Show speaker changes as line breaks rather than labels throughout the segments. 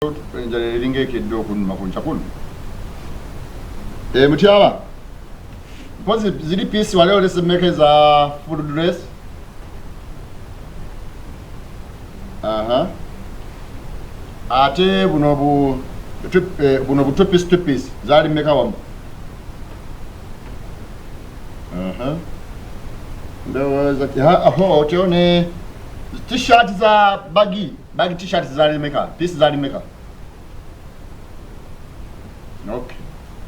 ringe kiddo kunuma kuncha kuno. Mutiaba. Pozi zili piece wale wale semeke za full dress. Ate bunobu two piece zali meka wamba. Ndoweza tione t-shirt za bagi t-shirt zali meka piece zali meka. Okay.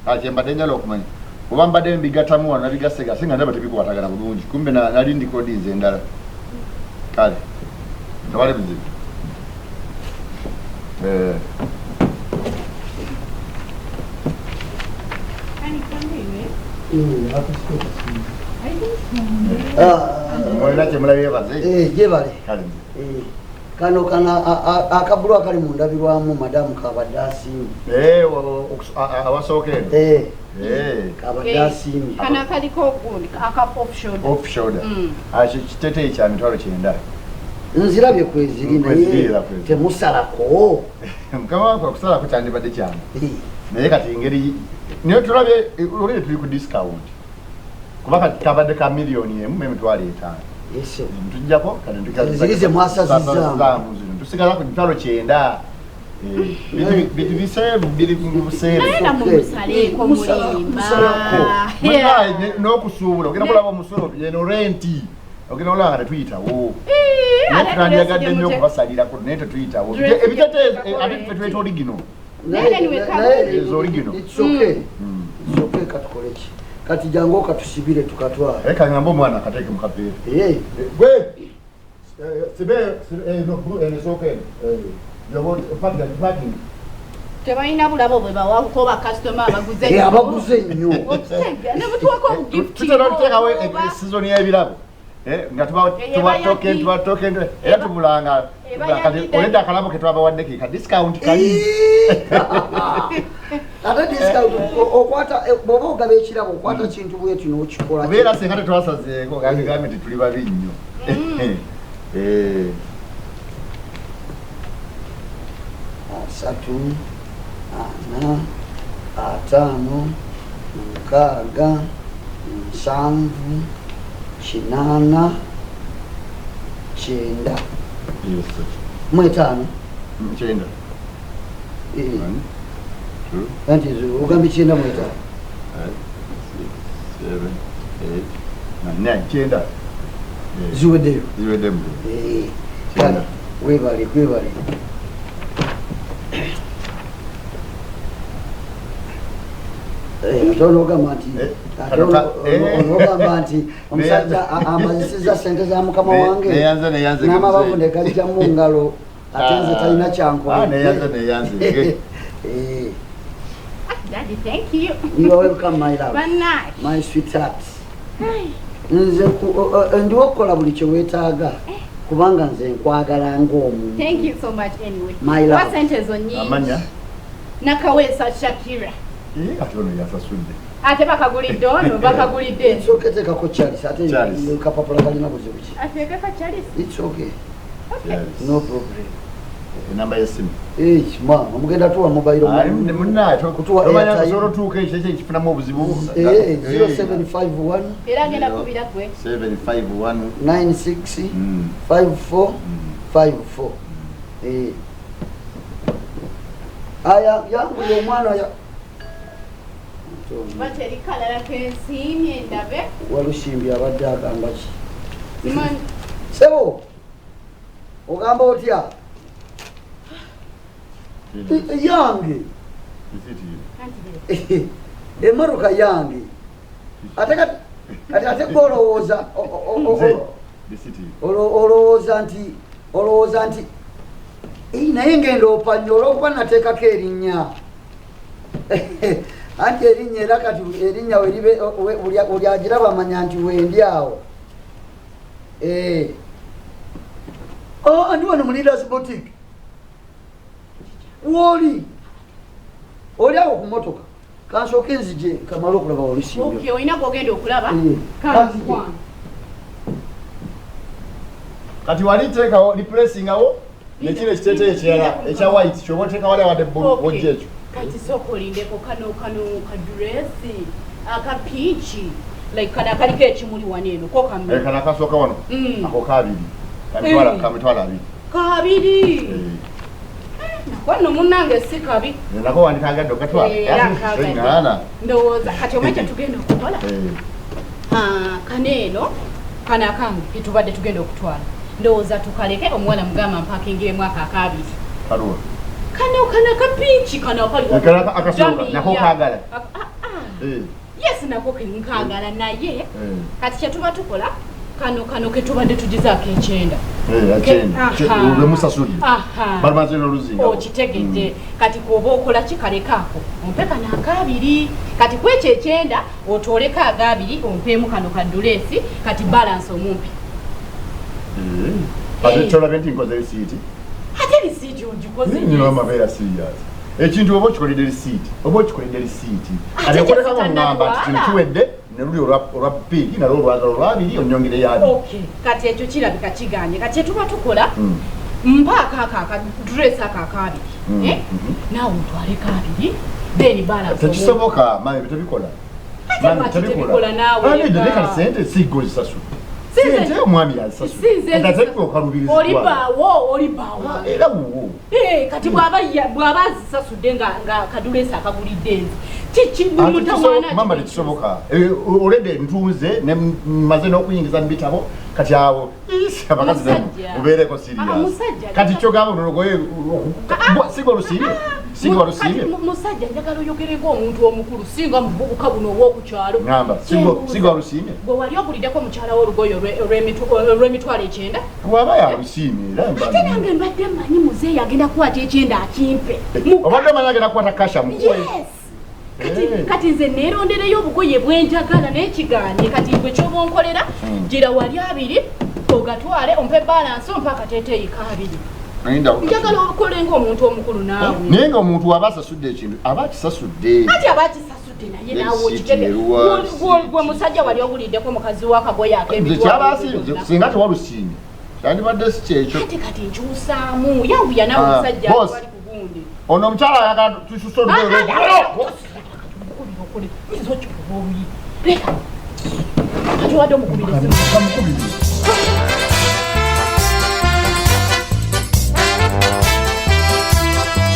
Ajemba denjalo kumanya. Kubamba de mbigatamu na bigasega singa ndaba tibikubatagana bulungi. Kumbe nali ndi kodi nze ndala. Kale. Ndawale bizibu. Mwela chemulabiye baze.
Jebale.
Kale.
Kano kana akabulu akali mundabirwamu madamu kabadasi.
Awasoke.
Kabadasi.
Kana kaliko gundi aka off shoulder.
Kitete kya mitwalo kyenda.
Nzirabye kweziri naye temusalako.
Mukama kwa kusala ku kyandibadde kyana. Naye kati ngeri niyo tulabye olere tuli ku discount. Kuba kabadde ka milioni emu emitwalo 5.
Yeso.
Tujjako kati
zirize mwasa zizamu.
Tusigala ku mitwalo 9. Bitu bisebu bili kubusebu.
Naenda mumusale ko mulimba.
Mwana no kusuula ogenda kulaba musolo yeno renti. Ogenda olanga tweeta wo. Natrandiagadde nnyo kubasalira ko nete tweeta wo. Ebitete ate tweeta original.
It's
okay. It's okay katukolechi. Kati jango katusibire tukatwala.
Eka ngambo mwana kateke mukapere. We. Sibe it's okay.
Tebaina bulabo bwe bawa ko ba customer abaguze.
Abaguze nnyo.
Ne mutuwa ko gift.
Tuterawe season ya ebirabo. Nga tuba token era tubulanga kati olenda akalabo ke twabawadde ka discount kali.
Ate discount okwata bobo ogabe ekirabo okwata kintu bwetu n'okikola.
Beera senga tetwasazeeko gambi tuli babi nnyo.
Asatu, ana, atano, mukaaga, nsanvu, kinana, kyenda. Mwetaano?
Kyenda.
Anti ugambi kyenda mwetaano?
7, 8, 9, kyenda.
Ziweddeyo?
Ziweddeyo.
Kyenda. Webale. Ogamba nti omusajja amazisiza sente za mukama wange n'amabavu ne gajja mu ngalo ate nze talina kyankola.
Daddy, thank you.
You are welcome, my love. My sweetheart. Nze ndiwo okukola buli kye weetaaga kubanga nze nkwagala ng'omuntu.
Thank you so much anyway.
My love.
What sente zo nyingi?
Amanya?
Nakawesa Shakira.
Ate ono yasasudde.
Ate bakagulidde ono bakagulidde.
It's okay, tekako Charles. Ate kapapula kalina buzibu ki?
Atekeko Charles.
It's okay.
Okay.
No problem.
Enamba y'essimu.
Omugenda tuwa mobile money.
Munnaye
kutuwa
airtime. Omanya zoro tuuka ekyo ekifunamu obuzibu.
0751.
Era agenda kubira kwe.
751
96 54 54. Aya yangu yo mwana ya
bateri kalala kensimye ndabe
walushimbi abadde agamba ki
Simon
sebo ogamba otya yange emaruka yange ate golowooza olowooza nti naye ngenda opanya olwokuba nateekako erinnya anti erinnya era kati erinnya buli agiraba amanya nti wendi awo andi wano mu Leaders Boutique woli oli awo ku motoka kansooke nzije kamala okulaba olusimbi
olina gwogenda okulaba
kati wali teekawo replacingawo nekile kitete ekirala ekya white kyo boteka wale wadde bojje ekyo
kati sokolindeko kano kadresi akapichi like kana kaliko ekimuli waneeno ko kambe
kana kasooka wano ako kabiri kamitwala abiri Kwano munange si kabi.
Nako wandikanga dokatwa.
Ngana. Ndowooza kati omwete tugenda okukola. Kaneno kana kangu kitubadde tugenda okutwala. Ndowooza tukaleke omuwala mugamba mpakingire mwaka akabiri.
Karuwa.
Kana kapinchi kana kali.
Kana akasoka nako kagala.
Yes nako nkagala naye. Kati kyatuba tukola kano ketubadde tugizaako ekyenda.
Ube musasudi. Barmaze n'oluzinga.
Kitegedde kati kuba okola kikalekaako ompe kana akabiri kati kwekyo ekyenda otoleka agabiri ompeemu kano kadulesi kati balance omumpi.
Ate tolabye nti nkoze risiiti.
Ate risiiti ogikoze.
Nnyo amabeera serious. Ekintu oba okikoledde risiiti oba okikoledde risiiti. Ate koleka ngamba nti kino kiwedde neruli olwa piki nalwo olwabiri onyongere yabi.
Okay. Kati ekyo kirabika kiganye. Kati etuba tukola mpaka dress akakabiri. Nawe utwale kabiri then balance.
Tekisoboka mami bitabikola.
Mami bitabikola nawe.
Ani deleka sente sigo zisasu. Sente omwami yasasu. Ndatekko kalubiriza.
Olibawo.
Era wuwo.
Kati bwaba zisasudde nga kadulesa akagulidde. Chichi mutawana
mama likisoboka olede ntunze ne maze n'okuyingiza mbitabo kati awo abakazi ubeereko serious kati kyo gabo nologoye sigo lusibye
musajja njagala oyogereko omuntu omukulu singa mububuka buno ow'okukyalo
ngamba sigo lusibye
gwe wali oguliddeko mukyala w'olugoye olw'emitwalo ekyenda
waba yalusiimye era
ate nange mbadde mmanyi muzeeyi agenda kukwata ekyenda akimpe
obadde manyi agenda kukwata kasha mukuwe
kati nze neerondereyo obugoye bwenjagala n'ekiganye kati gwe kyoba onkolera gira wali abiri ogatwale ompe balance ompe akateeteeyi kabiri njagala okole ng'omuntu omukulu naawe
naye nga omuntu waba asasudde ekintu aba akisasudde
kati aba akisasudde naye naawe okitege gwe musajja wali oguliddeko mukazi w'akagoye
singa tewalusiimye kyandibadde si kyekyo
kati nkyusaamu yawuya nawe omusajja wali ku gundi
ono omukyala ayagala tususodde
Reka. Atuwadde omukubirizi.